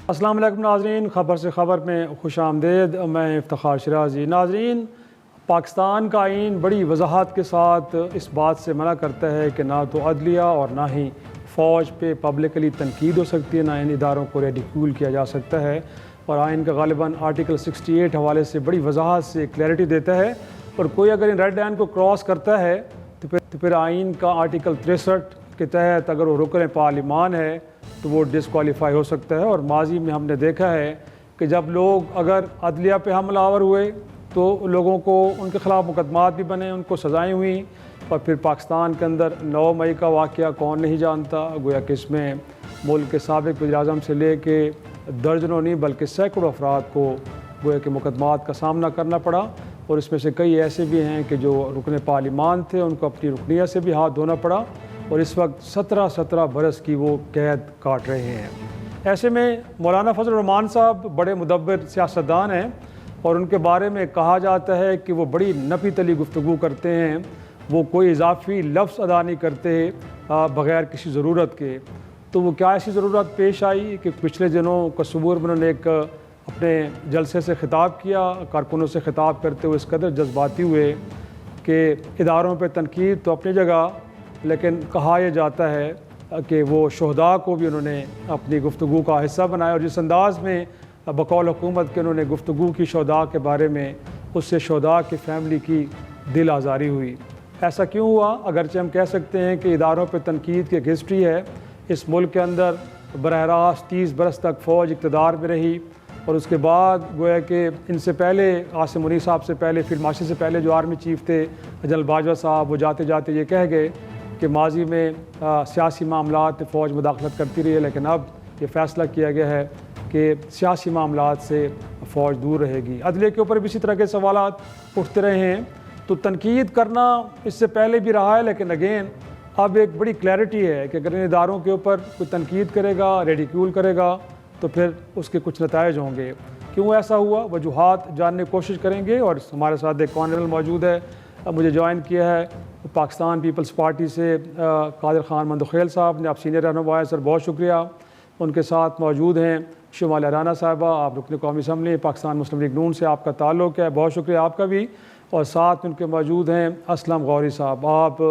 السلام علیکم ناظرین، خبر سے خبر میں خوش آمدید۔ میں افتخار شرازی۔ ناظرین، پاکستان کا آئین بڑی وضاحت کے ساتھ اس بات سے منع کرتا ہے کہ نہ تو عدلیہ اور نہ ہی فوج پہ پبلکلی تنقید ہو سکتی ہے، نہ ان اداروں کو ریڈیکیول کیا جا سکتا ہے، اور آئین کا غالباً آرٹیکل 68 حوالے سے بڑی وضاحت سے کلیئرٹی دیتا ہے، اور کوئی اگر ان ریڈ لائن کو کراس کرتا ہے تو پھر آئین کا آرٹیکل 63 کے تحت اگر وہ رکن پارلیمان ہے تو وہ ڈسکوالیفائی ہو سکتا ہے۔ اور ماضی میں ہم نے دیکھا ہے کہ جب لوگ اگر عدلیہ پہ حملہ آور ہوئے تو لوگوں کو ان کے خلاف مقدمات بھی بنے، ان کو سزائیں ہوئیں، اور پھر پاکستان کے اندر 9 مئی کا واقعہ کون نہیں جانتا، گویا کہ اس میں ملک کے سابق وزیر اعظم سے لے کے درجنوں نہیں بلکہ سینکڑوں افراد کو گویا کہ مقدمات کا سامنا کرنا پڑا، اور اس میں سے کئی ایسے بھی ہیں کہ جو رکن پارلیمان تھے، ان کو اپنی رکنیت سے بھی ہاتھ دھونا پڑا، اور اس وقت 17 برس کی وہ قید کاٹ رہے ہیں۔ ایسے میں مولانا فضل الرحمان صاحب بڑے مدبر سیاستدان ہیں، اور ان کے بارے میں کہا جاتا ہے کہ وہ بڑی نپی تلی گفتگو کرتے ہیں، وہ کوئی اضافی لفظ ادا نہیں کرتے بغیر کسی ضرورت کے۔ تو وہ کیا ایسی ضرورت پیش آئی کہ پچھلے دنوں قصور میں انہوں نے ایک اپنے جلسے سے خطاب کیا، کارکنوں سے خطاب کرتے ہوئے اس قدر جذباتی ہوئے کہ اداروں پہ تنقید تو اپنی جگہ، لیکن کہا یہ جاتا ہے کہ وہ شہداء کو بھی انہوں نے اپنی گفتگو کا حصہ بنایا، اور جس انداز میں بقول حکومت کے انہوں نے گفتگو کی شہداء کے بارے میں، اس سے شہداء کی فیملی کی دل آزاری ہوئی۔ ایسا کیوں ہوا؟ اگرچہ ہم کہہ سکتے ہیں کہ اداروں پہ تنقید کی ایک ہسٹری ہے، اس ملک کے اندر براہ راست 30 برس تک فوج اقتدار میں رہی، اور اس کے بعد گویا کہ ان سے پہلے عاصم منیب صاحب سے پہلے، پھر ماشی سے پہلے جو آرمی چیف تھے جنرل باجوہ صاحب، وہ جاتے جاتے یہ کہہ گئے کہ ماضی میں سیاسی معاملات میں فوج مداخلت کرتی رہی ہے، لیکن اب یہ فیصلہ کیا گیا ہے کہ سیاسی معاملات سے فوج دور رہے گی۔ عدلیہ کے اوپر بھی اسی طرح کے سوالات اٹھتے رہے ہیں، تو تنقید کرنا اس سے پہلے بھی رہا ہے، لیکن اگین اب ایک بڑی کلیئرٹی ہے کہ اگر ان اداروں کے اوپر کوئی تنقید کرے گا، ریڈیکیول کرے گا، تو پھر اس کے کچھ نتائج ہوں گے۔ کیوں ایسا ہوا؟ وجوہات جاننے کی کوشش کریں گے، اور ہمارے ساتھ ایک کانرل موجود ہے، مجھے جوائن کیا ہے پاکستان پیپلز پارٹی سے قادر خان مندخیل صاحب نے، آپ سینئر رہنما ہیں سر، بہت شکریہ۔ ان کے ساتھ موجود ہیں شمالیہ رانا صاحبہ، آپ رکن قومی اسمبلی پاکستان مسلم لیگ نون سے آپ کا تعلق ہے، بہت شکریہ آپ کا بھی۔ اور ساتھ ان کے موجود ہیں اسلم غوری صاحب، آپ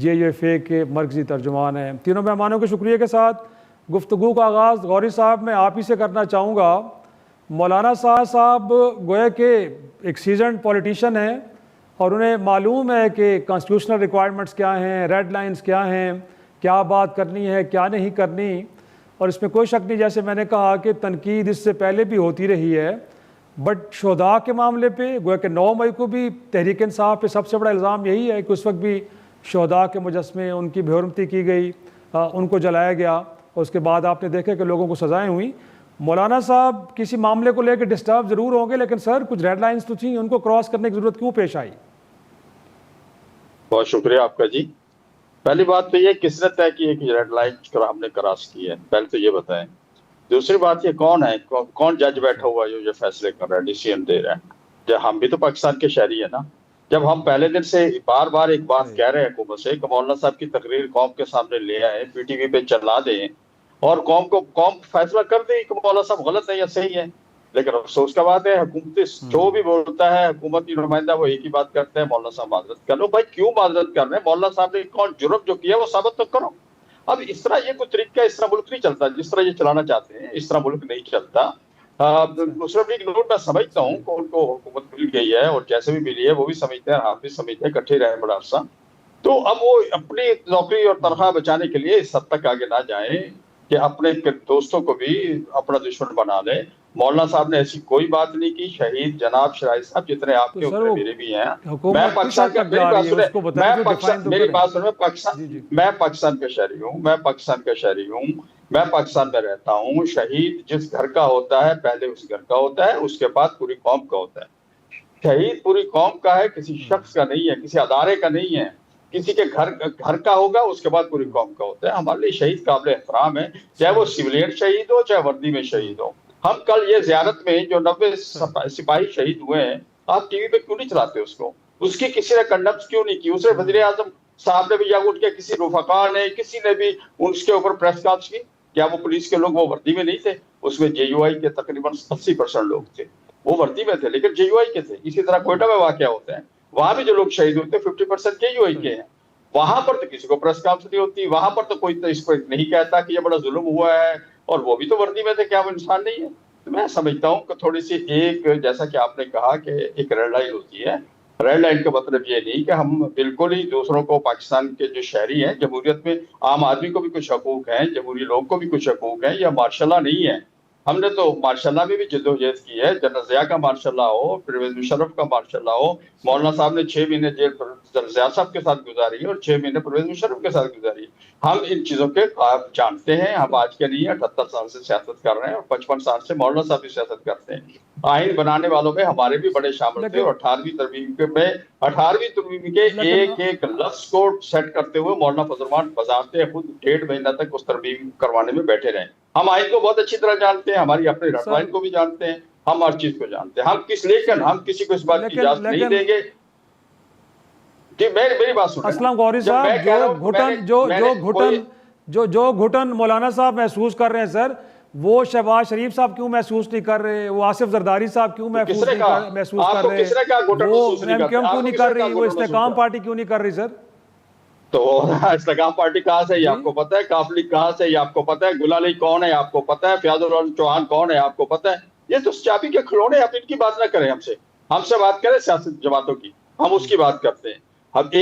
JUFA کے مرکزی ترجمان ہیں۔ تینوں مہمانوں کے شکریہ کے ساتھ گفتگو کا آغاز غوری صاحب میں آپ ہی سے کرنا چاہوں گا۔ مولانا صاحب گویا کہ ایک سیزنڈ پولیٹیشین ہیں، اور انہیں معلوم ہے کہ کانسٹیٹیوشنل ریکوائرمنٹس کیا ہیں، ریڈ لائنز کیا ہیں، کیا بات کرنی ہے، کیا نہیں کرنی، اور اس میں کوئی شک نہیں، جیسے میں نے کہا کہ تنقید اس سے پہلے بھی ہوتی رہی ہے، بٹ شہداء کے معاملے پہ گویا کہ 9 مئی کو بھی تحریک انصاف پہ سب سے بڑا الزام یہی ہے کہ اس وقت بھی شہداء کے مجسمے، ان کی بے حرمتی کی گئی، ان کو جلایا گیا، اور اس کے بعد آپ نے دیکھا کہ لوگوں کو سزائیں ہوئیں۔ مولانا صاحب کسی معاملے کو لے کے ڈسٹرب ضرور ہوں گے، لیکن سر کچھ ریڈ لائنز تو تھیں، ان کو کراس کرنے کی ضرورت کیوں پیش آئی؟ بہت شکریہ آپ کا جی۔ پہلی بات تو یہ کس نے طے کی ہے کہ ریڈ لائن ہم نے کراس کی ہے، پہلے تو یہ بتائیں۔ دوسری بات یہ کون ہے، کون جج بیٹھا ہوا ہے جو یہ فیصلے کر رہا ہے، ڈیسیژن دے رہا ہے؟ جب ہم بھی تو پاکستان کے شہری ہیں نا۔ جب ہم پہلے دن سے بار بار ایک بات کہہ رہے ہیں حکومت سے کہ مولانا صاحب کی تقریر قوم کے سامنے لے آئے، PTV پہ چلا دیں، اور قوم فیصلہ کر دے کہ مولانا صاحب غلط ہے یا صحیح ہے، لیکن افسوس کا بات ہے حکومت جو بھی بولتا ہے، حکومتی نمائندہ وہ ایک ہی بات کرتے ہیں، مولانا صاحب معذرت کر لو۔ بھائی کیوں معذرت کر رہے ہیں؟ مولانا صاحب نے کون جرم جو کیا وہ ثابت تو کرو۔ اب اس طرح یہ کوئی طریقہ، اس طرح ملک نہیں چلتا، جس طرح یہ چلانا چاہتے ہیں اس طرح ملک نہیں چلتا۔ مسلم لیگ نون میں سمجھتا ہوں کہ ان کو حکومت مل گئی ہے، اور جیسے بھی ملی ہے وہ بھی سمجھتے ہیں، آپ بھی سمجھتے ہیں، اکٹھے رہے بڑا عرصہ، تو اب وہ اپنی نوکری اور تنخواہ بچانے کے لیے اس حد تک آگے نہ جائیں کہ اپنے دوستوں کو بھی اپنا دشمن بنا لیں۔ مولانا صاحب نے ایسی کوئی بات نہیں کی۔ شہید جناب شرائع صاحب جتنے آپ کے اتنے میرے بھی ہیں۔ میں پاکستان کا، میری بات سنیں، میری بات سنیں، میں پاکستان کا شہری ہوں، میں پاکستان کا شہری ہوں، میں پاکستان میں رہتا ہوں۔ شہید جس گھر کا ہوتا ہے پہلے اس گھر کا ہوتا ہے، اس کے بعد پوری قوم کا ہوتا ہے۔ شہید پوری قوم کا ہے، کسی شخص کا نہیں ہے، کسی ادارے کا نہیں ہے، کسی کے گھر کا ہوگا، اس کے بعد پوری قوم کا ہوتا ہے۔ ہمارے لیے شہید قابل احترام ہے، چاہے وہ سویلین شہید ہو چاہے وردی میں شہید ہو۔ ہم کل یہ زیارت میں جو 90 سپاہی شہید ہوئے ہیں، آپ ٹی وی پہ کیوں نہیں چلاتے اس کو؟ اس کی کسی نے کنڈم کیوں نہیں کی؟ اسے وزیر اعظم صاحب نے بھی یا اٹھ کے کسی رفقا نے، کسی نے بھی اس کے اوپر پریس کانفرنس کی؟ کیا وہ پولیس کے لوگ وہ وردی میں نہیں تھے؟ اس میں JUI کے تقریباً 80% لوگ تھے، وہ وردی میں تھے لیکن JUI کے تھے. اسی طرح کوئٹہ میں واقعہ ہوتا ہے، وہاں بھی جو لوگ شہید ہوتے ہیں 50% JUI کے ہیں. وہاں پر تو کسی کو پریس کانفرنس نہیں ہوتی، وہاں پر تو کوئی اس کو نہیں کہتا کہ یہ بڑا ظلم ہوا ہے، اور وہ بھی تو وردی میں تھے، کیا وہ انسان نہیں ہے؟ تو میں سمجھتا ہوں کہ تھوڑی سی ایک، جیسا کہ آپ نے کہا کہ ایک ریڈ لائن ہوتی ہے. ریڈ لائن کا مطلب یہ نہیں کہ ہم بالکل ہی دوسروں کو، پاکستان کے جو شہری ہیں، جمہوریت میں عام آدمی کو بھی کچھ حقوق ہیں، جمہوری لوگ کو بھی کچھ حقوق ہیں، یا ماشاء اللہ نہیں ہے. ہم نے تو ماشاء اللہ میں بھی جدوجہد کی ہے. جنرل ضیاء کا ماشاء اللہ ہو، پرویز مشرف کا ماشاء اللہ ہو. مولانا صاحب نے 6 مہینے جیل جنرل ضیاء صاحب کے ساتھ گزاری ہے اور 6 مہینے پرویز مشرف کے ساتھ گزاری ہے. ہم ان چیزوں کے جانتے ہیں. ہم آج کے نہیں 78 سال سے سیاست کر رہے ہیں، اور 55 سال سے مولانا صاحب بھی سیاست کرتے ہیں. آئین بنانے والوں میں ہمارے بھی بڑے شامل تھے، اور 18ویں ترمیم کے ایک ایک لفظ کو سیٹ کرتے ہوئے مولانا فضل الرحمان بذاتِ خود 1.5 مہینہ تک اس ترمیم کروانے میں بیٹھے رہے. ہم آئین کو بہت اچھی طرح جانتے ہیں، ہماری اپنے ریڈ لائن کو بھی جانتے ہیں، ہم ہر چیز کو جانتے ہیں. لیکن ہم کسی کو اس بات کی اجازت نہیں دیں گے. جی میری بات سنیں. اسلم غوری صاحب، جو گھٹن مولانا صاحب محسوس کر رہے ہیں سر، وہ شہباز شریف صاحب کیوں محسوس نہیں کر رہے؟ وہ آصف زرداری صاحب کیوں محسوس کر رہے؟ وہ MKM کیوں نہیں کر رہی؟ وہ استحکام پارٹی کیوں نہیں کر رہی سر؟ تو استحکام پارٹی کہاں سے یہ آپ کو پتہ ہے؟ کافلی کہاں سے یہ آپ کو پتہ ہے؟ گل علی کون ہے آپ کو پتہ ہے؟ فیاض الرحمان چوہان کون ہے آپ کو پتہ ہے؟ یہ تو چابی کے کھلونے. آپ ان کی بات نہ کریں، ہم سے بات کریں سیاست جماعتوں کی، ہم اس کی بات کرتے ہیں. اب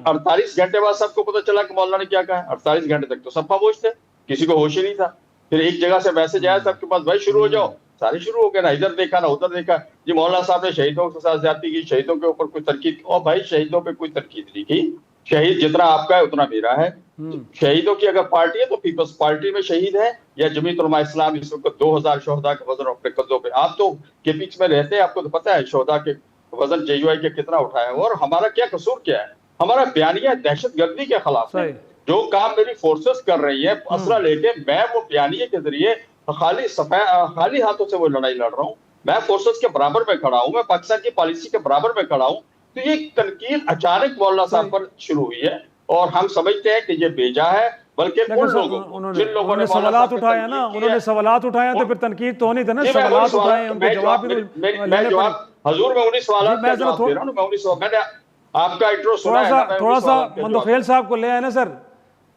48 گھنٹے بعد سب کو پتہ چلا کہ مولانا نے کیا کہا ہے. 48 گھنٹے تک تو سب خاموش تھے، کسی کو ہوش ہی نہیں تھا. پھر ایک جگہ سے میسج آیا سب کے پاس، بھائی شروع ہو جاؤ. سارے شروع ہو گئے، نہ ادھر دیکھا نہ ادھر دیکھا. جی مولانا صاحب نے شہیدوں کے ساتھ زیادتی کی، شہیدوں کے اوپر کوئی تنقید. اور بھائی شہیدوں پہ کوئی تنقید نہیں کی. شہید جتنا آپ کا ہے اتنا میرا ہے. شہیدوں کی اگر پارٹی ہے تو پیپلز پارٹی میں شہید ہے، یا جمعیت علماء اسلام اس وقت 2000 شہداء کا وزن اپنے قدوں پہ. آپ تو کے بیچ میں رہتے ہیں، آپ کو تو پتہ ہے شہداء کے وزن JUI کے کتنا اٹھایا ہے. اور ہمارا کیا قصور کیا ہے؟ ہمارا بیانیہ دہشت گردی کے خلاف ہے. جو کام میری فورسز کر رہی ہیں اسلحہ لے کے، میں وہ بیانیے کے ذریعے خالی ہاتھوں سے وہ لڑائی لڑ رہا ہوں. میں فورسز کے برابر میں کھڑا ہوں، میں پاکستان کی پالیسی کے برابر میں کھڑا ہوں. تو یہ تنقید اچانک مولانا صاحب پر شروع ہوئی ہے، اور ہم سمجھتے ہیں کہ یہ بیجا ہے. بلکہ ان لوگوں جن لوگوں نے سوالات اٹھائے ہیں نا، انہوں نے سوالات اٹھائے ہیں، تو پھر تنقید تو ہونی تھی نا. سوالات اٹھائے ہیں، ان کے جواب میں جواب حضور میں انہی سوالات کا جواب دے رہا ہوں. میں نے آپ کا انٹرو سنا ہے. تھوڑا سا مندوخیل صاحب کو لے آئے نا سر،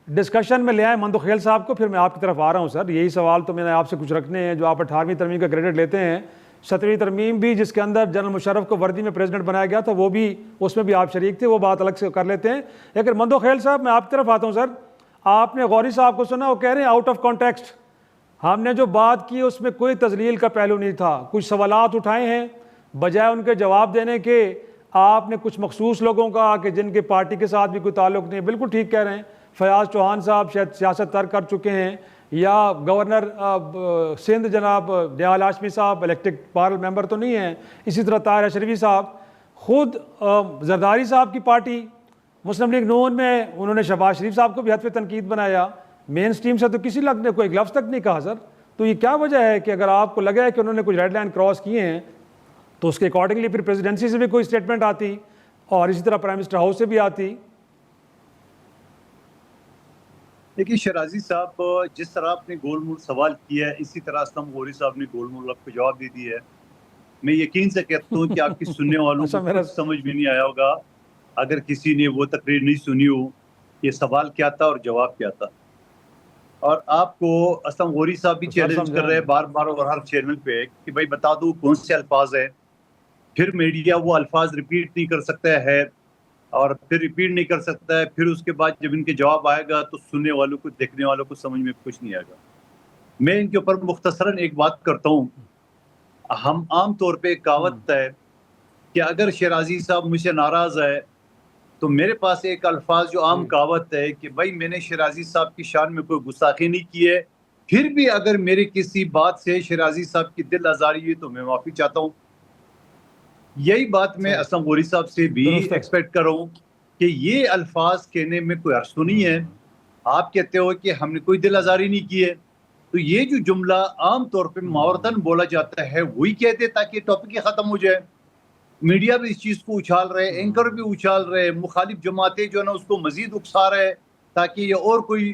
ڈسکشن میں لے آئے مندوخیل صاحب کو. پھر میں آپ کی طرف آ رہا ہوں سر. یہی سوال تو میں نے آپ سے کچھ رکھنے ہیں. جو آپ 18ویں ترمیم کا کریڈٹ لیتے ہیں، 17ویں ترمیم بھی جس کے اندر جنرل مشرف کو وردی میں پریزیڈنٹ بنایا گیا تھا، وہ بھی اس میں بھی آپ شریک تھے، وہ بات الگ سے کر لیتے ہیں. لیکن مندوخیل صاحب میں آپ کی طرف آتا ہوں سر. آپ نے غوری صاحب کو سنا، وہ کہہ رہے ہیں آؤٹ آف کانٹیکسٹ. ہم نے جو بات کی اس میں کوئی تذلیل کا پہلو نہیں تھا. کچھ سوالات اٹھائے ہیں، بجائے ان کے جواب دینے کے آپ نے کچھ مخصوص لوگوں کا کہ جن کے پارٹی کے ساتھ بھی کوئی تعلق نہیں. بالکل ٹھیک کہہ رہے ہیں. فیاض چوہان صاحب شاید سیاست ترک کر چکے ہیں، یا گورنر سندھ جناب نیال ہاشمی صاحب الیکٹڈ پارل ممبر تو نہیں ہیں. اسی طرح طاہر اشرفی صاحب، خود زرداری صاحب کی پارٹی مسلم لیگ نون میں انہوں نے شہباز شریف صاحب کو بھی حد پہ تنقید بنایا. مین سٹریم سے تو کسی لفظ نے کوئی لفظ تک نہیں کہا سر. تو یہ کیا وجہ ہے کہ اگر آپ کو لگا ہے کہ انہوں نے کچھ ریڈ لائن کراس کیے ہیں تو اس کے اکارڈنگلی پھر پریزیڈنسی سے بھی کوئی اسٹیٹمنٹ آتی، اور اسی طرح پرائم منسٹر ہاؤس سے بھی آتی؟ دیکھیے شیرازی صاحب، جس طرح آپ نے گول مول سوال کیا ہے، اسی طرح اسلم غوری صاحب نے گول مول آپ کو جواب دے دیا ہے. میں یقین سے کہتا ہوں کہ آپ کی سننے والوں کو کچھ سمجھ میں نہیں آیا ہوگا اگر کسی نے وہ تقریر نہیں سنی ہو کہ سوال کیا تھا اور جواب کیا تھا. اور آپ کو اسلم غوری صاحب بھی چیلنج کر رہے ہیں بار بار اور ہر چینل پہ کہ بھائی بتا دو کون سے الفاظ ہیں. پھر میڈیا وہ الفاظ ریپیٹ نہیں کر سکتا ہے، اور پھر ریپیٹ نہیں کر سکتا ہے. پھر اس کے بعد جب ان کے جواب آئے گا تو سننے والوں کو، دیکھنے والوں کو سمجھ میں کچھ نہیں آئے گا. میں ان کے اوپر مختصراً ایک بات کرتا ہوں. ہم عام طور پہ کہاوت ہے کہ اگر شیرازی صاحب مجھ سے ناراض ہے تو میرے پاس ایک الفاظ جو عام کہاوت ہے کہ بھائی میں نے شیرازی صاحب کی شان میں کوئی گستاخی نہیں کی ہے، پھر بھی اگر میری کسی بات سے شیرازی صاحب کی دل آزاری ہوئی تو میں معافی چاہتا ہوں. یہی بات میں اسلم غوری صاحب سے بھی ایکسپیکٹ کر رہا ہوں کہ یہ الفاظ کہنے میں کوئی حرج تو نہیں ہے. آپ کہتے ہو کہ ہم نے کوئی دل آزاری نہیں کی ہے، تو یہ جو جملہ عام طور پہ محاورتاً بولا جاتا ہے وہی کہتے تاکہ ٹاپک ختم ہو جائے. میڈیا بھی اس چیز کو اچھال رہے، اینکر بھی اچھال رہے، مخالف جماعتیں جو ہے نا اس کو مزید اکسا رہے تاکہ یہ اور کوئی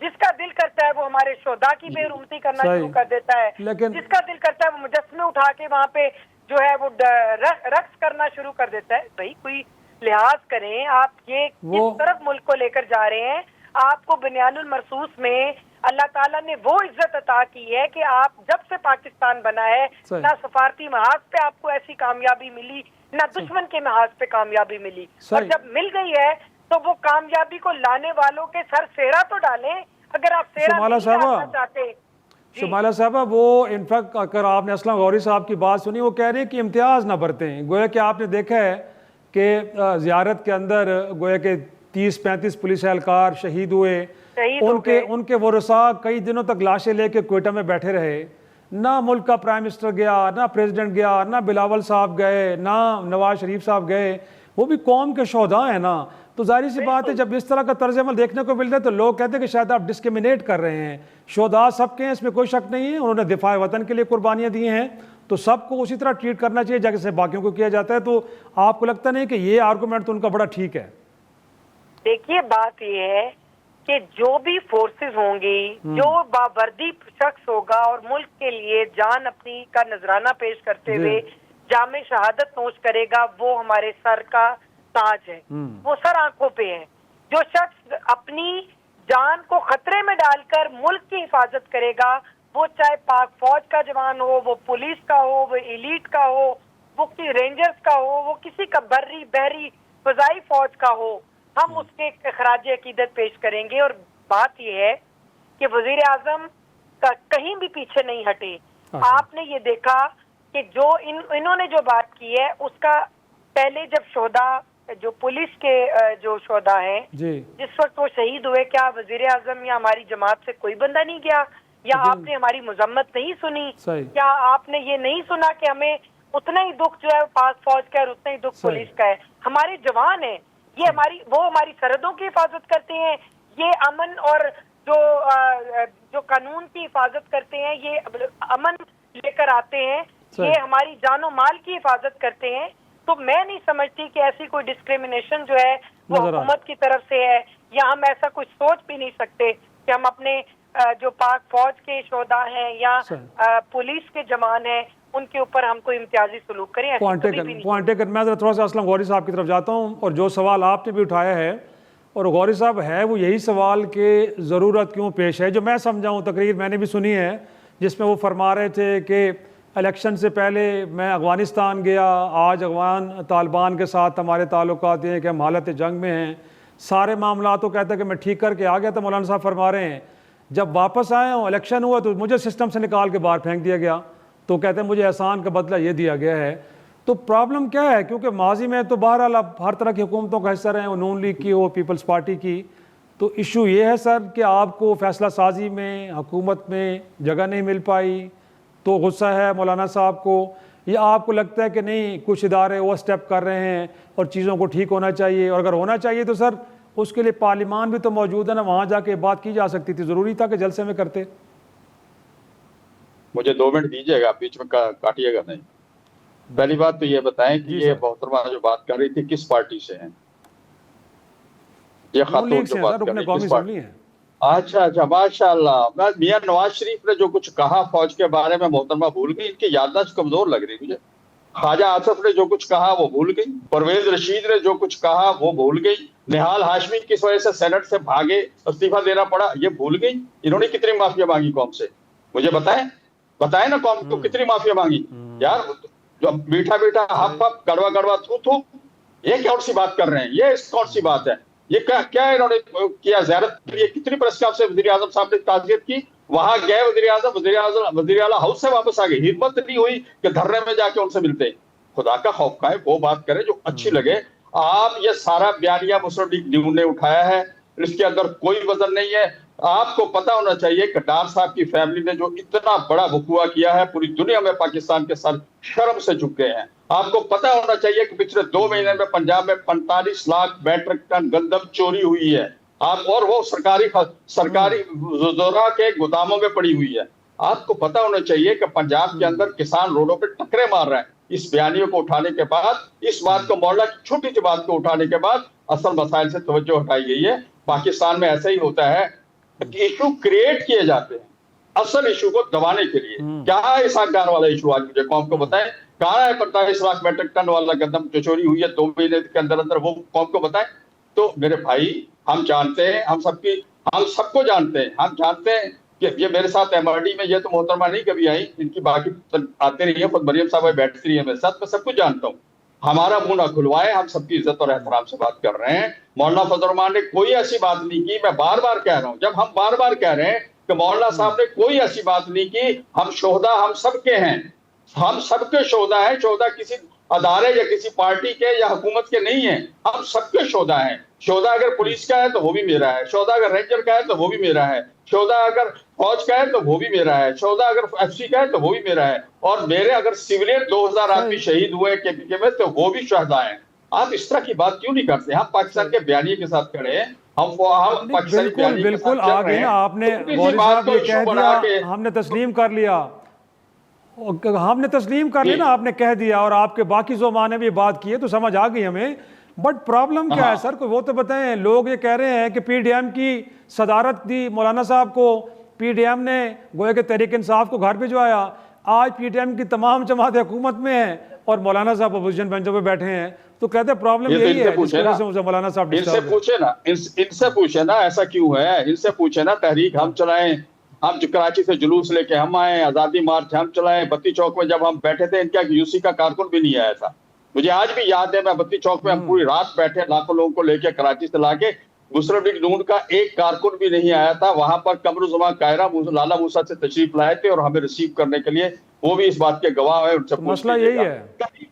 جس کا دل کرتا ہے وہ ہمارے شہداء کی بے حرمتی کرنا شروع کر دیتا ہے, جس کا دل کرتا ہے وہ مجسمے اٹھا کے وہاں پہ جو ہے وہ رقص کرنا شروع کر دیتا ہے. بھائی کوئی لحاظ کریں, آپ یہ کس طرف ملک کو لے کر جا رہے ہیں؟ آپ کو بنیان المرصوص میں اللہ تعالیٰ نے وہ عزت عطا کی ہے کہ آپ جب سے پاکستان بنا ہے نہ سفارتی محاذ پہ آپ کو ایسی کامیابی ملی, نہ دشمن کے محاذ پہ کامیابی ملی, اور جب مل گئی ہے تو وہ کامیابی کو لانے والوں کے سر سیرا تو ڈالیں. اگر آپ سیرا نہیں ڈالنا چاہتے. شمالہ صاحبہ, وہ انفیکٹ اگر آپ نے اسلم غوری صاحب کی بات سنی, وہ کہہ رہے ہیں کہ امتیاز نہ برتیں. گویا کہ آپ نے دیکھا ہے کہ زیارت کے اندر گویا کہ 30-35 پولیس اہلکار شہید ہوئے, ان کے ورثاء کئی دنوں تک لاشیں لے کے کوئٹہ میں بیٹھے رہے. نہ ملک کا پرائم منسٹر گیا, نہ پریزیڈنٹ گیا, نہ بلاول صاحب گئے, نہ نواز شریف صاحب گئے. وہ بھی قوم کے شہداء ہیں نا. تو ظاہر سی بات ہے جب اس طرح کا طرز عمل دیکھنے کو ملتا ہے تو لوگ کہتے ہیں کہ شاید آپ ڈسکریمنیٹ کر رہے ہیں. شہداء سب کے ہیں, اس میں کوئی شک نہیں ہے, انہوں نے دفاع وطن کے لیے قربانیاں دی ہیں, تو سب کو اسی طرح ٹریٹ کرنا چاہیے جیسے باقیوں کو کیا جاتا ہے. تو آپ کو لگتا نہیں کہ یہ آرگومنٹ تو ان کا بڑا ٹھیک ہے؟ دیکھیے بات یہ ہے کہ جو بھی فورسز ہوں گی, جو باوردی شخص ہوگا اور ملک کے لیے جان اپنی کا نذرانہ پیش کرتے ہوئے جامع شہادت نوش کرے گا, وہ ہمارے سر کا تاج ہے, وہ سر آنکھوں پہ ہے. جو شخص اپنی جان کو خطرے میں ڈال کر ملک کی حفاظت کرے گا, وہ چاہے پاک فوج کا جوان ہو, وہ پولیس کا ہو, وہ ایلیٹ کا ہو, وہ رینجرز کا ہو, وہ کسی کا بری بحری فضائی فوج کا ہو, ہم اس کے خراج عقیدت پیش کریں گے. اور بات یہ ہے کہ وزیر اعظم کا کہیں بھی پیچھے نہیں ہٹے. آپ نے یہ دیکھا کہ جو انہوں نے جو بات کی ہے اس کا پہلے جب شہداء جو پولیس کے جو شہداء ہیں جس وقت وہ شہید ہوئے, کیا وزیر اعظم یا ہماری جماعت سے کوئی بندہ نہیں گیا, یا آپ نے ہماری مذمت نہیں سنی, کیا آپ نے یہ نہیں سنا کہ ہمیں اتنا ہی دکھ جو ہے پاک فوج کا ہے اور اتنا ہی دکھ پولیس کا ہے؟ ہمارے جوان ہیں, یہ وہ ہماری سرحدوں کی حفاظت کرتے ہیں, یہ امن اور جو قانون کی حفاظت کرتے ہیں, یہ امن لے کر آتے ہیں, یہ ہماری جان و مال کی حفاظت کرتے ہیں. تو میں نہیں سمجھتی کہ ایسی کوئی ڈسکریمنیشن جو ہے وہ حکومت کی طرف سے ہے, یا ہم ایسا کچھ سوچ بھی نہیں سکتے کہ ہم اپنے جو پاک فوج کے شہداء ہیں یا پولیس کے جوان ہیں ان کے اوپر ہم کوئی امتیازی سلوک کریں. میں ذرا تھوڑا سا اسلم غوری صاحب کی طرف جاتا ہوں, اور جو سوال آپ نے بھی اٹھایا ہے اور غوری صاحب ہے وہ یہی سوال کہ ضرورت کیوں پیش ہے. جو میں سمجھاؤں تقریر میں نے بھی سنی ہے جس میں وہ فرما رہے تھے کہ الیکشن سے پہلے میں افغانستان گیا, آج افغان طالبان کے ساتھ ہمارے تعلقات ہیں کہ ہم حالت جنگ میں ہیں, سارے معاملات تو کہتا ہے کہ میں ٹھیک کر کے آ گیا. تو مولانا صاحب فرما رہے ہیں جب واپس آئے ہوں الیکشن ہوا تو مجھے سسٹم سے نکال کے باہر پھینک دیا گیا, تو کہتے ہیں مجھے احسان کا بدلہ یہ دیا گیا ہے. تو پرابلم کیا ہے؟ کیونکہ ماضی میں تو بہرحال اب ہر طرح کی حکومتوں کا حصہ رہے ہیں, نون لیگ کی ہو, پیپلز پارٹی کی. تو ایشو یہ ہے سر کہ آپ کو فیصلہ سازی میں حکومت میں جگہ نہیں مل پائی تو غصہ ہے مولانا صاحب کو, یا آپ کو لگتا ہے کہ نہیں کچھ ادارے اوور سٹیپ کر رہے ہیں اور چیزوں کو ٹھیک ہونا چاہیے, اور اگر ہونا چاہیے تو سر اس کے لیے پارلیمان بھی تو موجود ہے نا, وہاں جا کے بات کی جا سکتی تھی, ضروری تھا کہ جلسے میں کرتے. مجھے 2 منٹ دیجیے گا, بیچ میں کاٹیے گا نہیں. پہلی بات تو یہ بتائیں کہ یہ محترمہ جو بات کر رہی تھی کس پارٹی سے ہیں؟ یہ خاتون جو بات کر رہی کس پارٹی ہیں؟ اچھا ماشاء اللہ. میاں نواز شریف نے جو کچھ کہا فوج کے بارے میں محترمہ بھول گئی, ان کی یادداشت کمزور لگ رہی مجھے. خواجہ آصف نے جو کچھ کہا وہ بھول گئی, پرویز رشید نے جو کچھ کہا وہ بھول گئی, نہال ہاشمی کس وجہ سے سینٹ سے بھاگے استعفیٰ دینا پڑا یہ بھول گئی. انہوں نے کتنی معافیا مانگی قوم سے, مجھے بتائیں نا قوم کو کتنی معافیا مانگی یار. جو میٹھا ہپ ہپ کڑوا کڑوا تھو, یہ کون سی بات کر رہے ہیں, یہ کون سی بات ہے, یہ کیا انہوں نے کیا زیارت کے لیے کتنی پریس کانفرنس سے وزیر اعظم صاحب نے تعزیت کی, وہاں گئے وزیر اعلیٰ ہاؤس سے واپس آ گئے, ہمت نہیں ہوئی کہ دھرنے میں جا کے ان سے ملتے. خدا کا خوف کھائے, وہ بات کریں جو اچھی لگے. آپ یہ سارا بیانیہ مسلم لیگ نیو نے اٹھایا ہے, اس کے اندر کوئی وزن نہیں ہے. آپ کو پتا ہونا چاہیے کہ ڈار صاحب کی فیملی نے جو اتنا بڑا وقوع کیا ہے پوری دنیا میں پاکستان کے ساتھ شرم سے جھک گئے ہیں. آپ کو پتا ہونا چاہیے کہ پچھلے 2 مہینے میں پنجاب میں 45 لاکھ میٹرک ٹن گندم چوری ہوئی ہے, اور وہ سرکاری زورا کے گوداموں میں پڑی ہوئی ہے. آپ کو پتا ہونا چاہیے کہ پنجاب کے اندر کسان روڈوں پہ ٹکرے مار رہے ہیں. اس بیانیوں کو اٹھانے کے بعد, اس بات کو مولا کی چھوٹی سی بات کو اٹھانے کے بعد اصل مسائل سے توجہ ہٹائی گئی ہے. پاکستان میں ایسا ہی ہوتا ہے, ایشو کریٹ کیے جاتے ہیں اصل ایشو کو دبانے کے لیے. کیا ہے اسحاق ڈار والا ایشو آج مجھے قوم کو بتائیں. کہاں ہے 45 لاکھ میٹرک ٹن والا گندم جو چوری ہوئی ہے 2 مہینے کے اندر اندر, وہ قوم کو بتائیں. تو میرے بھائی ہم جانتے ہیں, ہم سب کو جانتے ہیں, ہم جانتے ہیں کہ یہ میرے ساتھ ایم آر ڈی میں یہ تو محترمہ نہیں کبھی آئی, ان کی باقی آتے رہی ہے, خود مریم صاحب بیٹھتی رہی ہے میرے ساتھ, میں سب کچھ جانتا ہوں. ہمارا منہ نہ کھلوائے, ہم سب کی عزت اور احترام سے بات کر رہے ہیں. مولانا فضل الرحمان نے کوئی ایسی بات نہیں کی, میں بار بار کہہ رہا ہوں, جب ہم بار بار کہہ رہے ہیں کہ مولانا صاحب نے کوئی ایسی بات نہیں کی, ہم شہدا ہم سب کے ہیں, ہم سب کے شہدا ہیں. شہدا کسی ادارے یا کسی پارٹی کے یا حکومت کے نہیں ہیں, ہم سب کے شہدا ہیں. شہدا اگر پولیس کا ہے تو وہ بھی میرا ہے, شہدا اگر رینجر کا ہے تو وہ بھی میرا ہے, شہدا اگر فوج کا ہے تو وہ بھی میرا ہے, شہدا اگر ایف سی کا ہے تو وہ بھی میرا ہے, اور میرے اگر سویلین 2000 آدمی شہید ہوئے کے پی کے میں تو وہ بھی شہدا ہیں. آپ اس طرح کی بات کیوں نہیں کرتے؟ ہم پاکستان کے بیانیے کے ساتھ کھڑے ہیں, ہم پاکستانی بیانیے کے ساتھ چل رہے ہیں. آپ نے صاحب یہ کہہ دیا, ہم نے تسلیم کر لیا, ہم نے تسلیم کر لیا نا, آپ نے کہہ دیا, اور آپ کے باقی زبان نے بھی بات کی ہے تو سمجھ آ گئی ہمیں. بٹ پرابلم کیا ہے سر, وہ تو بتائیں. لوگ یہ کہہ رہے ہیں کہ پی ڈی ایم کی صدارت دی مولانا صاحب کو, پی ڈی ایم نے گویا کہ تحریک انصاف کو گھر بھجوایا. آج پی ڈی ایم کی تمام جماعتیں حکومت میں ہیں اور مولانا صاحب اپوزیشن بینچوں پہ بیٹھے ہیں, تو کہتے ہیں پرابلم یہی ہے جس وجہ سے مولانا صاحب ان سے پوچھے نا ایسا کیوں ہے, ان سے پوچھے نا. تحریک ہم چلائیں, ہم کراچی سے جلوس لے کے ہم آئے, آزادی مارچ ہم چلائیں. بتی چوک میں جب ہم بیٹھے تھے, ان کا یو سی کا کارکن بھی نہیں آیا تھا. مجھے آج بھی یاد ہے, میں بتی چوک میں ہم پوری رات بیٹھے, لاکھوں لوگوں کو لے کے کراچی سے لا کے, مسلم لیگ نون کا ایک کارکن بھی نہیں آیا تھا. وہاں پر قمرالزمان قاہرہ لالا موسیٰ سے تشریف لائے تھے اور ہمیں ریسیو کرنے کے لیے, وہ بھی اس بات کے گواہ ہیں. ان سے مسئلہ یہی ہے,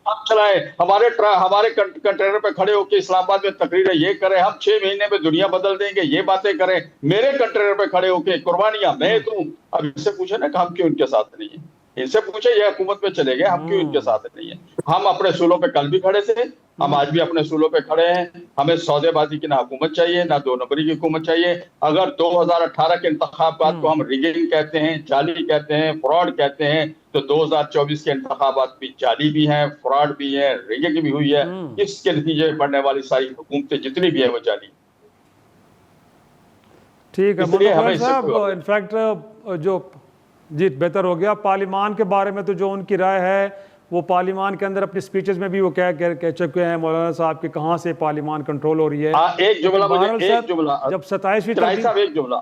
ہم چلائیں, ہمارے کنٹینر پہ کھڑے ہو کے اسلام آباد میں تقریریں یہ کریں, ہم 6 مہینے میں دنیا بدل دیں گے, یہ باتیں کریں. میرے کنٹینر پہ کھڑے ہو کے قربانیاں میں دوں. اب ان سے پوچھے نا کہ ہم کیوں ان کے ساتھ نہیں ہیں, ان سے پوچھے یہ حکومت میں چلے گئے, ہم کیوں ان کے ساتھ نہیں ہیں. ہم اپنے اصولوں پہ کل بھی کھڑے تھے, ہم آج بھی اپنے اصولوں پہ کھڑے ہیں. ہمیں سودے بازی کی نہ حکومت چاہیے, نہ 2 نمبری کی حکومت چاہیے. اگر 2018 کے انتخابات کو ہم ریگنگ کہتے ہیں, جعلی کہتے ہیں, فراڈ کہتے ہیں, تو 2024 کے انتخابات بھی جعلی بھی ہیں, فراڈ بھی ہیں, ریگنگ بھی ہوئی ہے. اس کے نتیجے میں پڑنے والی ساری حکومتیں جتنی بھی ہیں وہ جعلی. ٹھیک ہے منتخب صاحب, انفیکٹ جو جی بہتر ہو گیا. پارلیمان کے بارے میں تو جو ان کی رائے ہے, وہ پارلیمان کے اندر اپنی سپیچز میں بھی وہ کہہ چکے ہیں مولانا صاحب کہ کہاں سے پارلیمان کنٹرول ہو رہی ہے. ایک جملہ مجھے, ایک جملہ جب 27ویں صاحب, ایک جملہ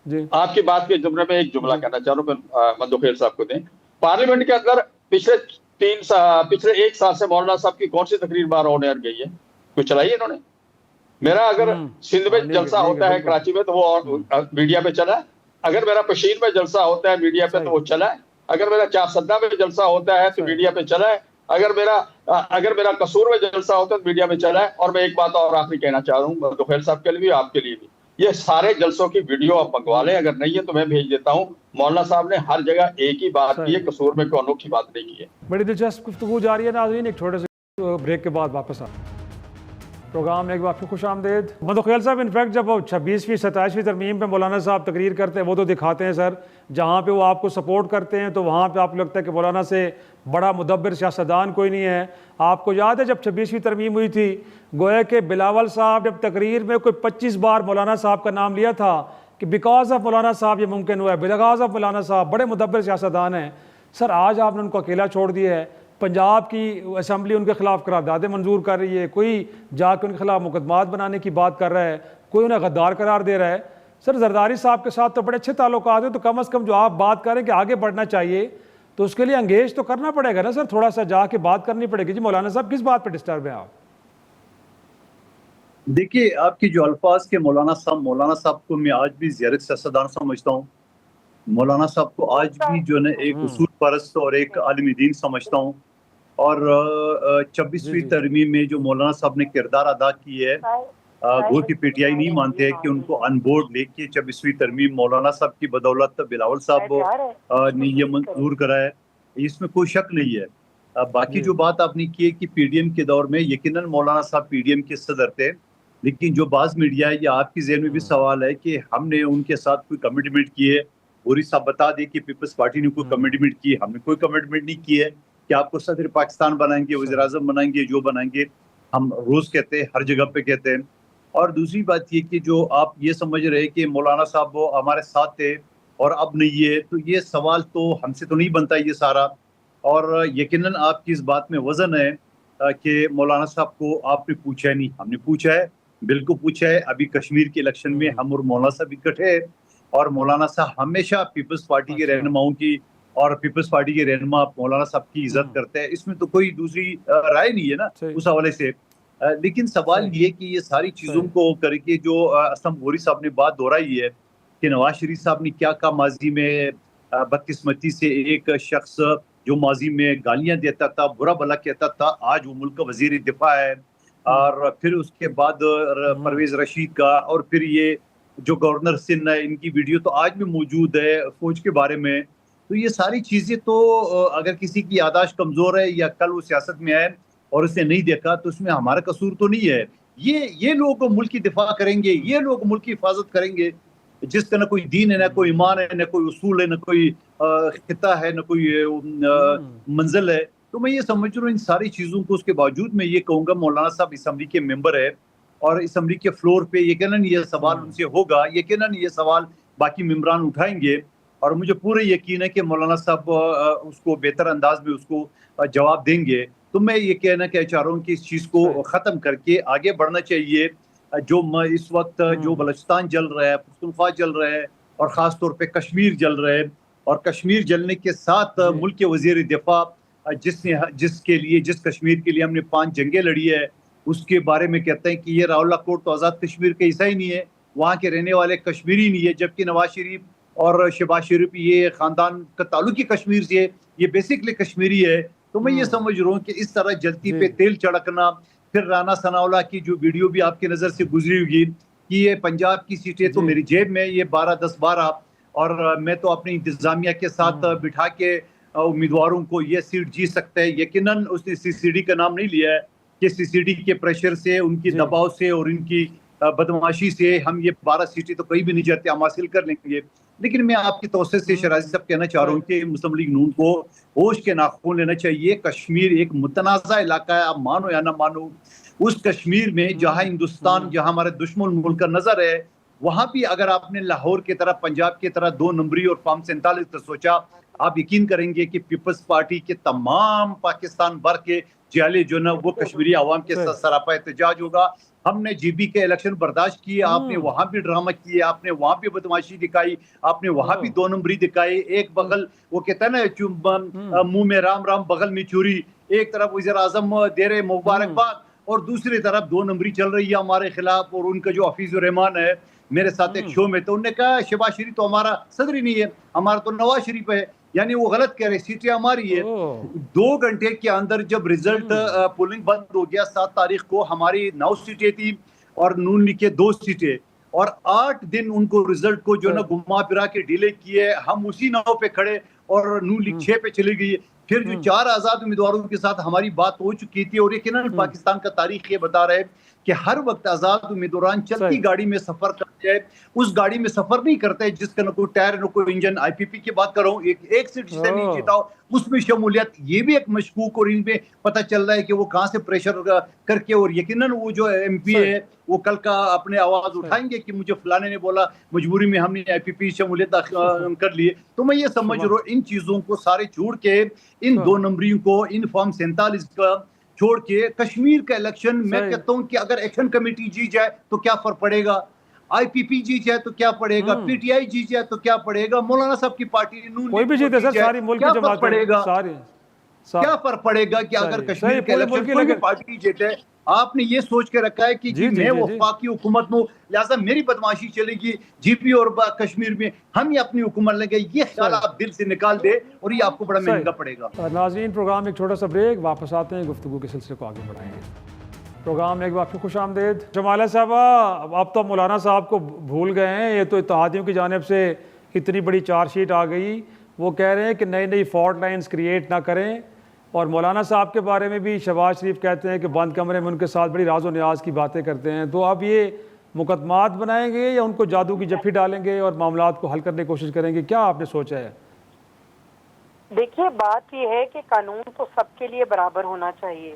جی آپ کی بات کے جملے میں ایک جملہ کہنا چاہ رہا ہوں, مندو خیر صاحب کو دیں. پارلیمنٹ کے اندر پچھلے 1 سال سے مولانا صاحب کی کون سی تقریر بار آن ایئر گئی ہے؟ کوئی چلائی ہے انہوں نے؟ میرا اگر سندھ میں جلسہ ہوتا ہے کراچی میں تو وہ میڈیا پہ چلا ہے. اگر میرا پشین میں جلسہ ہوتا ہے میڈیا پہ تو وہ چلا ہے. اگر میرا چارسدہ میں جلسہ ہوتا ہے تو میڈیا پہ چلا ہے. اگر میرا قصور میں جلسہ ہوتا ہے تو میڈیا میں چلا ہے. اور میں ایک بات اور آخری کہنا چاہ رہا ہوں مندو خیر صاحب کے لیے بھی, آپ کے لیے بھی, یہ سارے جلسوں کی ویڈیو آپ منگوا لیں, اگر نہیں ہے تو میں بھیج دیتا ہوں. مولانا صاحب نے ہر جگہ ایک ہی بات کی ہے, قصور میں کوئی انوکھی بات نہیں کی ہے. بڑی دلچسپ گفتگو جاری ہے ناظرین, ایک چھوٹے سے بریک کے بعد واپس پروگرام میں ایک بار پھر خوش آمدید. مندو خیر صاحب, انفیکٹ جب 26ویں 27ویں ترمیم پہ مولانا صاحب تقریر کرتے ہیں وہ تو دکھاتے ہیں سر, جہاں پہ وہ آپ کو سپورٹ کرتے ہیں تو وہاں پہ آپ کو لگتا ہے کہ مولانا سے بڑا مدبر سیاستدان کوئی نہیں ہے. آپ کو یاد ہے جب 26ویں ترمیم ہوئی تھی, گویا کہ بلاول صاحب جب تقریر میں کوئی 25 بار مولانا صاحب کا نام لیا تھا کہ بیکاز آف مولانا صاحب یہ ممکن ہوا ہے, بیکاز آف مولانا صاحب بڑے مدبر سیاستدان ہیں. سر آج آپ نے ان کو اکیلا چھوڑ دیا ہے, پنجاب کی اسمبلی ان کے خلاف قراردادیں منظور کر رہی ہے, کوئی جا کے ان کے خلاف مقدمات بنانے کی بات کر رہا ہے, کوئی انہیں غدار قرار دے رہا ہے. سر زرداری صاحب کے ساتھ تو بڑے اچھے تعلقات ہیں, تو کم از کم جو آپ بات کریں کہ آگے بڑھنا چاہیے تو اس کے لیے انگیج تو کرنا پڑے گا نا سر, تھوڑا سا جا کے بات کرنی پڑے گی. جی مولانا صاحب کس بات پہ ڈسٹرب ہیں آپ؟ دیکھیے آپ کی جو الفاظ کے مولانا صاحب کو میں آج بھی زیارت سیاستدان سمجھتا ہوں. مولانا صاحب کو آج بھی جو ہے ایک اصول پرست اور ایک عالم دین سمجھتا ہوں. اور 26ویں ترمیم میں جو مولانا صاحب نے کردار ادا کی ہے, وہ کی پی ٹی آئی نہیں مانتے ہیں کہ ان کو ان بورڈ لے کے 26ویں ترمیم مولانا صاحب کی بدولت بلاول صاحب نے یہ منظور کرا ہے, اس میں کوئی شک نہیں ہے. باقی جو بات آپ نے کی ہے کہ پی ڈی ایم کے دور میں یقیناً مولانا صاحب پی ڈی ایم کے صدر تھے, لیکن جو بعض میڈیا ہے یا آپ کی ذہن میں بھی سوال ہے کہ ہم نے ان کے ساتھ کوئی کمٹمنٹ کی ہے. پوری صاحب بتا دیں کہ پیپلز پارٹی نے کوئی کمٹمنٹ کی, ہم نے کوئی کمٹمنٹ نہیں کی ہے کہ آپ کو صدر پاکستان بنائیں گے, وزیر اعظم بنائیں گے, جو بنائیں گے. ہم روز کہتے ہیں, ہر جگہ پہ کہتے ہیں. اور دوسری بات یہ کہ جو آپ یہ سمجھ رہے کہ مولانا صاحب وہ ہمارے ساتھ تھے اور اب نہیں ہے، تو یہ سوال تو ہم سے تو نہیں بنتا یہ سارا. اور یقیناً آپ کی اس بات میں وزن ہے کہ مولانا صاحب کو آپ نے پوچھا نہیں. ہم نے پوچھا ہے، بالکل پوچھا ہے. ابھی کشمیر کے الیکشن میں ہم اور مولانا صاحب اکٹھے ہیں، اور مولانا صاحب ہمیشہ پیپلز پارٹی کے رہنماؤں کی اور پیپلز پارٹی کے رہنما مولانا صاحب کی عزت کرتے ہیں. اس میں تو کوئی دوسری رائے نہیں ہے نا اس حوالے سے. لیکن سوال یہ کہ یہ ساری چیزوں کو کر کے جو اسلم غوری صاحب نے بات دہرائی ہے کہ نواز شریف صاحب نے کیا کہا ماضی میں، بدقسمتی سے ایک شخص جو ماضی میں گالیاں دیتا تھا، برا بھلا کہتا تھا، آج وہ ملک کا وزیر دفاع ہے. اور پھر اس کے بعد پرویز رشید کا، اور پھر یہ جو گورنر سندھ ہے ان کی ویڈیو تو آج بھی موجود ہے فوج کے بارے میں. تو یہ ساری چیزیں تو اگر کسی کی یادداشت کمزور ہے یا کل وہ سیاست میں آئے اور اسے نہیں دیکھا تو اس میں ہمارا قصور تو نہیں ہے. یہ لوگ ملک کی دفاع کریں گے، یہ لوگ ملک کی حفاظت کریں گے جس کا نہ کوئی دین ہے، نہ کوئی ایمان ہے، نہ کوئی اصول ہے، نہ کوئی خطہ ہے، نہ کوئی منزل ہے. تو میں یہ سمجھ رہا ہوں ان ساری چیزوں کو اس کے باوجود میں یہ کہوں گا مولانا صاحب اسمبلی کے ممبر ہے اور اسمبلی کے فلور پہ یقیناً یہ سوال ان سے ہوگا، یقیناً یہ سوال باقی ممبران اٹھائیں گے. اور مجھے پورا یقین ہے کہ مولانا صاحب اس کو بہتر انداز میں اس کو جواب دیں گے. تو میں یہ کہنا چاہ رہا ہوں کہ اس چیز کو ختم کر کے آگے بڑھنا چاہیے. جو اس وقت جو بلوچستان جل رہا ہے، پختونخوا جل رہا ہے، اور خاص طور پہ کشمیر جل رہا ہے، اور کشمیر جلنے کے ساتھ ملک کے وزیر دفاع جس کشمیر کے لیے ہم نے 5 جنگیں لڑی ہے اس کے بارے میں کہتے ہیں کہ یہ راولہ کوٹ تو آزاد کشمیر کا حصہ ہی نہیں ہے، وہاں کے رہنے والے کشمیری نہیں ہے. جبکہ نواز شریف اور شہباز شریف یہ خاندان کا تعلق ہی کشمیر سے ہے، یہ بیسکلی کشمیری ہے. تو میں یہ سمجھ رہا ہوں کہ اس طرح جلتی پہ تیل چڑکنا. پھر رانا ثناءاللہ کی جو ویڈیو بھی آپ کی نظر سے گزری ہوگی کہ یہ پنجاب کی سیٹیں تو میری جیب میں، یہ 12 اور میں تو اپنی انتظامیہ کے ساتھ بٹھا کے امیدواروں کو یہ سیٹ جیت سکتا ہے. یقیناً اس نے CCD کا نام نہیں لیا ہے کہ CCD کے پریشر سے، ان کی دباؤ سے اور ان کی بدماشی سے ہم یہ 12 سیٹیں تو کہیں بھی نہیں جاتے، ہم حاصل کر لیں گے. لیکن میں آپ کی توسط سے شرازی صاحب کہنا چاہ رہا ہوں کہ مسلم لیگ نون کو ہوش کے ناخن لینا چاہیے. کشمیر ایک متنازع علاقہ ہے، آپ مانو یا نہ مانو. اس کشمیر میں جہاں ہندوستان، جہاں ہمارے دشمن ملک کا نظر ہے، وہاں بھی اگر آپ نے لاہور کی طرح، پنجاب کی طرح 2 نمبری اور فارم 47 کا سوچا، آپ یقین کریں گے کہ پیپلز پارٹی کے تمام پاکستان بھر کے جالے جو نا وہ کشمیری عوام کے ساتھ سراپا احتجاج ہوگا. ہم نے GB کے الیکشن برداشت کیے، آپ نے وہاں بھی ڈرامہ کیے، آپ نے وہاں بھی بدماشی دکھائی، آپ نے وہاں بھی 2 نمبری دکھائی. ایک بغل وہ کہتا ہے نا منہ میں رام رام بغل میں چوری، ایک طرف وزیر اعظم دے رہے مبارکباد اور دوسری طرف 2 نمبری چل رہی ہے ہمارے خلاف. اور ان کا جو حفیظ الرحمان ہے میرے ساتھ ایک شو میں، تو انہوں نے کہا شہباز شریف تو ہمارا صدر ہی نہیں ہے، ہمارا تو نواز شریف ہے. یعنی وہ غلط کہہ رہے، سیٹیں ہماری ہے. 2 گھنٹے کے اندر جب رزلٹ پولنگ بند ہو گیا 7 تاریخ کو، ہماری 9 سیٹیں تھی اور نون لیگ کے 2 سیٹیں، اور 8 دن ان کو رزلٹ کو جو نا گھما پھرا کے ڈیلے کیے. ہم اسی 9 پہ کھڑے اور نون لیگ 6 پہ چلی گئی. پھر جو 4 آزاد امیدواروں کے ساتھ ہماری بات ہو چکی تھی. اور یقیناً پاکستان کا تاریخ یہ بتا رہے کہ ہر وقت آزاد امیدواران چلتی گاڑی میں سفر کرتے ہیں، اس گاڑی میں سفر نہیں کرتے جس کا نہ کوئی ٹائر نہ کوئی انجن. IPP کی بات کر رہا ہوں، ایک سیٹ جسے نہیں جیتا ہو اس میں شمولیت. یہ بھی ایک مشکوک، اور ان پہ پتہ چل رہا ہے کہ وہ کہاں سے پریشر کر کے. اور یقیناً وہ جو MP ہے وہ کل کا اپنے آواز اٹھائیں گے کہ مجھے فلانے نے بولا، مجبوری میں ہم نے IPP شمولیت کر لیے. تو میں یہ سمجھ رہا ہوں ان چیزوں کو سارے چھوڑ کے، ان 2 نمبریوں کو، ان فارم 47 کا چھوڑ کے کشمیر کا الیکشن، میں کہتا ہوں کہ اگر ایکشن کمیٹی جیت جائے تو کیا فرق پڑے گا، IPP جیت جائے تو کیا پڑے گا، PTI جیت جائے تو کیا پڑے گا، مولانا صاحب کی پارٹی نون کوئی بھی جیتے سر، ساری ملک کی جماعت پڑے گا، سارے کیا فرق پڑے گا کہ اگر کشمیر کے الیکشن کوئی بھی پارٹی جیتے. آپ نے یہ سوچ کے رکھا ہے کہ میں وفاقی حکومت میں، لہٰذا میری بدماشی چلے گی GP اور کشمیر میں ہم ہی اپنی حکومت لیں گے. یہ خیال آپ دل سے نکال دے اور یہ آپ کو بڑا مہنگا پڑے گا. ناظرین، پروگرام ایک چھوٹا سا بریک، واپس آتے ہیں، گفتگو کے سلسلے کو آگے بڑھائیں گے. پروگرام ایک بار پھر خوش آمدید. جمالہ صاحبہ، آپ تو مولانا صاحب کو بھول گئے ہیں. یہ تو اتحادیوں کی جانب سے اتنی بڑی چارج شیٹ آ گئی، وہ کہہ رہے ہیں کہ نئی فالٹ لائنز کریٹ نہ کریں. اور مولانا صاحب کے بارے میں بھی شہباز شریف کہتے ہیں کہ بند کمرے میں ان کے ساتھ بڑی راز و نیاز کی باتیں کرتے ہیں. تو اب یہ مقدمات بنائیں گے یا ان کو جادو کی جفی ڈالیں گے اور معاملات کو حل کرنے کی کوشش کریں گے؟ کیا آپ نے سوچا ہے؟ دیکھیے، بات یہ ہے کہ قانون تو سب کے لیے برابر ہونا چاہیے،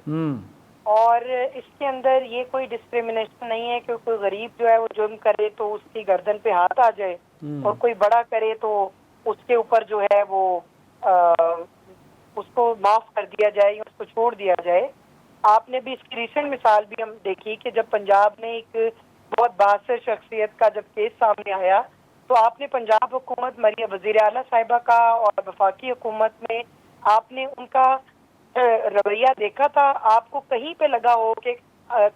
اور اس کے اندر یہ کوئی ڈسکریمنیشن نہیں ہے کہ کوئی غریب جو ہے وہ جرم کرے تو اس کی گردن پہ ہاتھ آ جائے اور کوئی بڑا کرے تو اس کے اوپر جو ہے وہ اس کو معاف کر دیا جائے یا اس کو چھوڑ دیا جائے. آپ نے بھی اس کی ریسنٹ مثال بھی ہم دیکھی کہ جب پنجاب میں ایک بہت بااثر شخصیت کا جب کیس سامنے آیا تو آپ نے پنجاب حکومت مریم وزیر اعلیٰ صاحبہ کا اور وفاقی حکومت میں آپ نے ان کا رویہ دیکھا تھا. آپ کو کہیں پہ لگا ہو کہ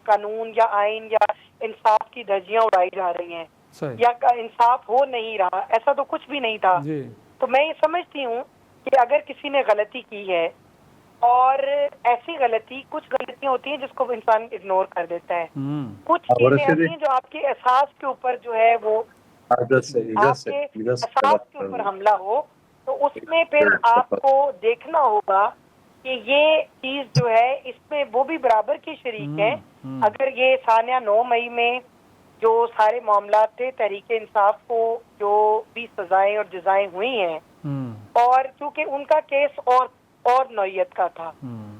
قانون یا آئین یا انصاف کی دھجیاں اڑائی جا رہی ہیں یا انصاف ہو نہیں رہا؟ ایسا تو کچھ بھی نہیں تھا. تو میں یہ سمجھتی ہوں کہ اگر کسی نے غلطی کی ہے اور ایسی غلطی، کچھ غلطیاں ہوتی ہیں جس کو انسان اگنور کر دیتا ہے، کچھ چیزیں ایسی ہیں جو آپ کے احساس کے اوپر جو ہے وہ آپ کے احساس کے اوپر حملہ ہو، تو اس میں پھر آپ کو دیکھنا ہوگا کہ یہ چیز جو ہے اس میں وہ بھی برابر کی شریک ہے. اگر یہ ثانیہ 9 مئی میں جو سارے معاملات تھے تحریک انصاف کو جو بھی سزائیں اور جزائیں ہوئی ہیں، اور چونکہ ان کا کیس اور نوعیت کا تھا،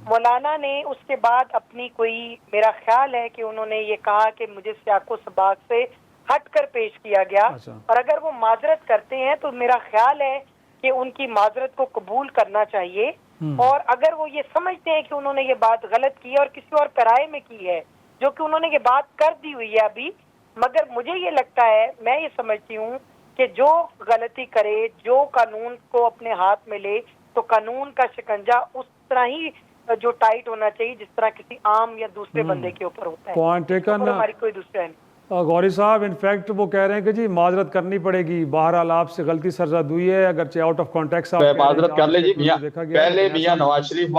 مولانا نے اس کے بعد اپنی کوئی، میرا خیال ہے کہ انہوں نے یہ کہا کہ مجھے سیاق و سباق سے ہٹ کر پیش کیا گیا، اور اگر وہ معذرت کرتے ہیں تو میرا خیال ہے کہ ان کی معذرت کو قبول کرنا چاہیے. اور اگر وہ یہ سمجھتے ہیں کہ انہوں نے یہ بات غلط کی ہے اور کسی اور پیرائے میں کی ہے، جو کہ انہوں نے یہ بات کر دی ہوئی ہے ابھی، مگر مجھے یہ لگتا ہے، میں یہ سمجھتی ہوں کہ جو غلطی کرے، جو قانون کو اپنے ہاتھ میں لے، تو قانون کا شکنجہ اس طرح ہی جو ٹائٹ ہونا چاہیے جس طرح کسی عام یا دوسرے بندے کے اوپر ہوتا ہے. Point taken. ہماری کوئی دوسرا نہیں. غوری صاحب انفیکٹ وہ کہہ رہے ہیں کہ جی معذرت کرنی پڑے گی، بہرحال آپ سے غلطی سرزد ہوئی ہے، اگرچہ آؤٹ آف کانٹیکس آپ معذرت کر لیں جی. پہلے میاں نواز شریف،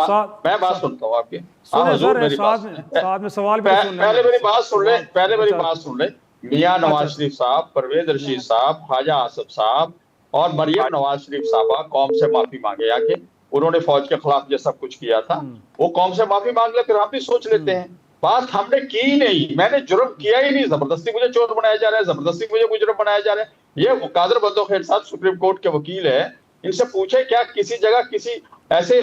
میں بات سنتا ہوں آپ کی، حضور میری ساتھ میں سوال بھی سن لیں. پہلے میری بات سن لیں. میاں نواز شریف صاحب، پرویز رشید صاحب، خواجہ آصف صاحب اور مریم نواز شریف صاحبہ قوم سے معافی مانگے آ کے. انہوں نے فوج کے خلاف یہ سب کچھ کیا تھا، وہ قوم سے معافی مانگ لے، پھر ہم بھی سوچ لیتے ہیں. بات ہم نے کی نہیں، میں نے جرم کیا ہی نہیں، زبردستی مجھے چور بنایا جا رہا ہے، زبردستی مجھے مجرم بنایا جا رہا ہے. یہ قادر بندو خیر صاحب سپریم کورٹ کے وکیل ہے، ان سے پوچھے کیا کسی جگہ کسی ایسے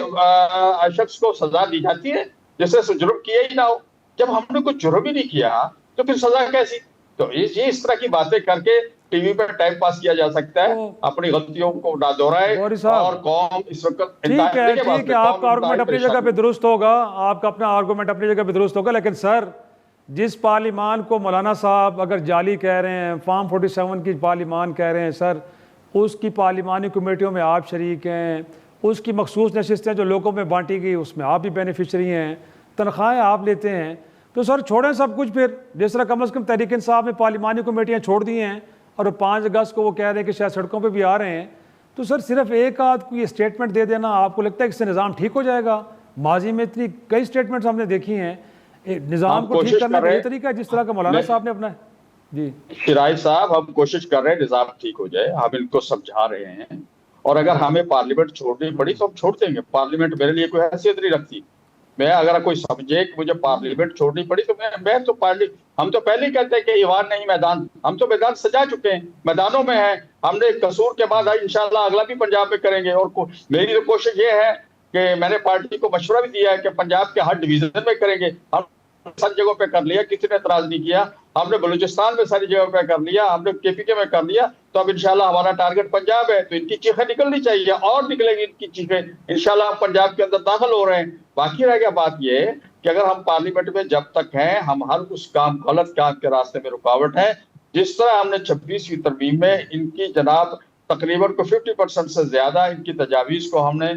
شخص کو سزا دی جاتی ہے جس نے جرم کیا ہی نہ ہو؟ جب ہم نے کچھ جرم ہی نہیں کیا تو پھر سزا کیسی؟ تو یہ اس طرح کی باتیں کر کے ٹی وی پہ ٹائم پاس کیا جا سکتا ہے، اپنی غلطیوں کو نہ دہرائے. اور قوم اس وقت ٹھیک ہے، آپ کا آرگومنٹ اپنی جگہ پہ درست ہوگا، آپ کا اپنا آرگومنٹ اپنی جگہ پہ درست ہوگا، لیکن سر جس پارلیمان کو مولانا صاحب اگر جعلی کہہ رہے ہیں، فارم 47 کی پارلیمان کہہ رہے ہیں سر، اس کی پارلیمانی کمیٹیوں میں آپ شریک ہیں، اس کی مخصوص نشستیں جو لوگوں میں بانٹی گئی اس میں آپ بھی بینیفیشری ہیں، تنخواہیں آپ لیتے ہیں، تو سر چھوڑیں سب کچھ. پھر جس طرح کم از کم تحریک انصاف میں پارلیمانی کمیٹیاں چھوڑ دی ہیں اور 5 اگست کو وہ کہہ رہے ہیں کہ شاید سڑکوں پہ بھی آ رہے ہیں، تو سر صرف ایک آدھ کو یہ اسٹیٹمنٹ دے دینا آپ کو لگتا ہے کہ اس سے نظام ٹھیک ہو جائے گا؟ ماضی میں اتنی کئی اسٹیٹمنٹس ہم نے دیکھی ہیں. نظام کو ٹھیک کرنے کا یہ طریقہ ہے جس طرح کا مولانا صاحب نے اپنا ہے. جی شرائی صاحب، ہم کوشش کر رہے ہیں نظام ٹھیک ہو جائے، ہم ان کو سمجھا رہے ہیں، اور اگر ہمیں پارلیمنٹ چھوڑنی پڑی تو ہم چھوڑ دیں گے. پارلیمنٹ میرے لیے کوئی حیثیت نہیں رکھتی. میں اگر کوئی سمجھے کہ مجھے پارلیمنٹ چھوڑنی پڑی تو میں تو ہم تو پہلے ہی کہتے ہیں کہ ایوان نہیں میدان، ہم تو میدان سجا چکے ہیں، میدانوں میں ہیں. ہم نے قصور کے بعد انشاءاللہ اگلا بھی پنجاب میں کریں گے. اور میری تو کوشش یہ ہے کہ میں نے پارٹی کو مشورہ بھی دیا ہے کہ پنجاب کے ہر ڈویژن میں کریں گے. ہم سب جگہوں پہ کر لیا، کسی نے اعتراض نہیں کیا. ہم نے بلوچستان میں ساری جگہوں پہ کر لیا، ہم نے KPK میں کر لیا. تو اب انشاءاللہ ہمارا ٹارگٹ پنجاب ہے، تو ان کی چیخیں نکلنی چاہیے، اور نکلیں گی ان کی چیخیں. انشاءاللہ ہم پنجاب کے اندر داخل ہو رہے ہیں. باقی رہ گیا بات یہ کہ اگر ہم پارلیمنٹ میں جب تک ہیں، ہم ہر اس کام، غلط کام کے راستے میں رکاوٹ ہے. جس طرح ہم نے 26ویں ترمیم میں ان کی جناب تقریباً کو 50% سے زیادہ ان کی تجاویز کو ہم نے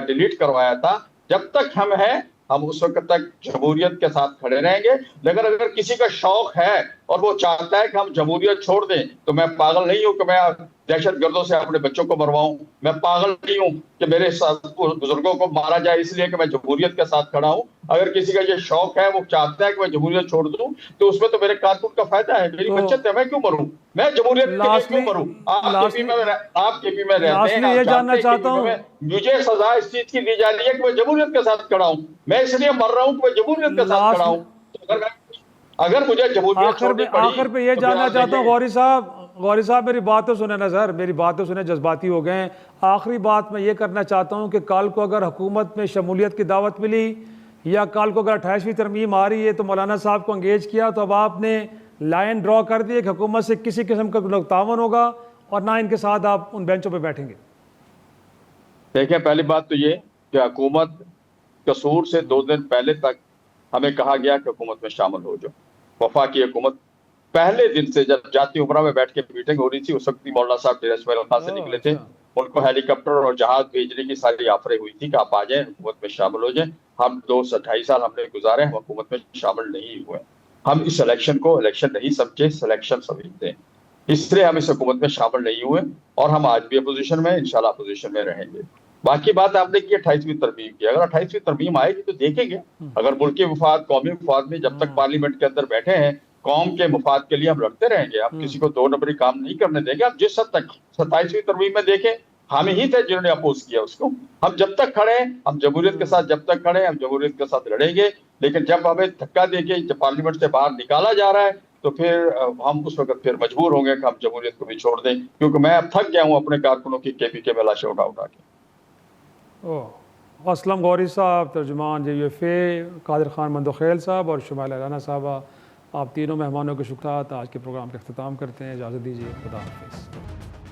ڈیلیٹ کروایا تھا. جب تک ہم ہیں، ہم اس وقت تک جمہوریت کے ساتھ کھڑے رہیں گے. لیکن اگر کسی کا شوق ہے اور وہ چاہتا ہے کہ ہم جمہوریت چھوڑ دیں، تو میں پاگل نہیں ہوں کہ میں دہشت گردوں سے اپنے بچوں کو مرواؤں. میں پاگل نہیں ہوں کہ میرے بزرگوں کو مارا جائے اس لیے کہ میں جمہوریت کے ساتھ کھڑا ہوں. اگر کسی کا یہ شوق ہے، وہ چاہتا ہے کہ میں جمہوریت چھوڑ دوں، تو اس میں تو میرے کارکن کا فائدہ ہے، میری بچت ہے. میں کیوں مروں؟ میں جمہوریت کے لیے کیوں مروں؟ آپ KP میں رہتے ہیں، یہ جاننا چاہتا ہوں مجھے سزا اس چیز کی دی جا رہی ہے کہ میں جمہوریت کے ساتھ کھڑا ہوں. میں اس لیے مر رہا ہوں کہ میں جمہوریت کے ساتھ کھڑا ہوں. اگر مجھے جمہوریت چھوڑنی پڑی، آخر پہ یہ جاننا چاہتا ہوں غوری صاحب میری بات تو سنیں نا سر، میری بات تو سنیں، جذباتی ہو گئے ہیں. آخری بات میں یہ کرنا چاہتا ہوں کہ کل کو اگر حکومت میں شمولیت کی دعوت ملی یا کل کو اگر 28ویں ترمیم آ رہی ہے تو مولانا صاحب کو انگیج کیا تو اب آپ نے لائن ڈرا کر دی کہ حکومت سے کسی قسم کا کوئی تعاون ہوگا اور نہ ان کے ساتھ آپ ان بینچوں پہ بیٹھیں گے؟ دیکھیں پہلی بات تو یہ کہ حکومت قصور سے 2 دن پہلے تک ہمیں کہا گیا کہ حکومت میں شامل ہو جاؤ. وفاقی حکومت پہلے دن سے جب جاتی عمرہ میں بیٹھ کے میٹنگ ہو رہی تھی اس وقت مولانا صاحب ڈیرہ اسماعیل خان سے نکلے تھے. ان کو ہیلی کاپٹر اور جہاز بھیجنے کی ساری آفریں ہوئی تھی کہ آپ آ جائیں حکومت میں شامل ہو جائیں. ہم 2-2.5 سال ہم نے گزارے ہم حکومت میں شامل نہیں ہوئے. ہم اس الیکشن کو الیکشن نہیں سمجھے, سلیکشن سمجھتے ہیں, اس لیے ہم اس حکومت میں شامل نہیں ہوئے اور ہم آج بھی اپوزیشن میں انشاءاللہ اپوزیشن میں رہیں گے. باقی بات آپ نے کی 28ویں ترمیم کی, اگر 28ویں ترمیم آئے گی تو دیکھیں گے. اگر ملکی مفاد قومی مفاد میں جب تک پارلیمنٹ کے اندر بیٹھے ہیں قوم کے مفاد کے لیے ہم لڑتے رہیں گے. ہم کسی کو 2 نمبری کام نہیں کرنے دیں گے. ہم جس حد تک 27ویں ترمیم میں دیکھیں ہم ہی تھے جنہوں نے اپوز کیا اس کو. ہم جب تک کھڑے ہیں, ہم جمہوریت کے ساتھ جب تک کھڑے ہیں ہم جمہوریت کے ساتھ لڑیں گے. لیکن جب ہمیں دھکا دے کے جب پارلیمنٹ سے باہر نکالا جا رہا ہے تو پھر ہم اس وقت پھر مجبور ہوں گے کہ ہم جمہوریت کو بھی چھوڑ دیں, کیونکہ میں اب تھک گیا ہوں اپنے کارکنوں کی KPK میں لاشیں اٹھا کے. اسلم غوری صاحب, ترجمان JUFA, قادر خان مندوخیل صاحب اور شمائلہ رانا صاحبہ, آپ تینوں مہمانوں کے شکریہ. آج کے پروگرام کا اختتام کرتے ہیں. اجازت دیجیے. خدا حافظ.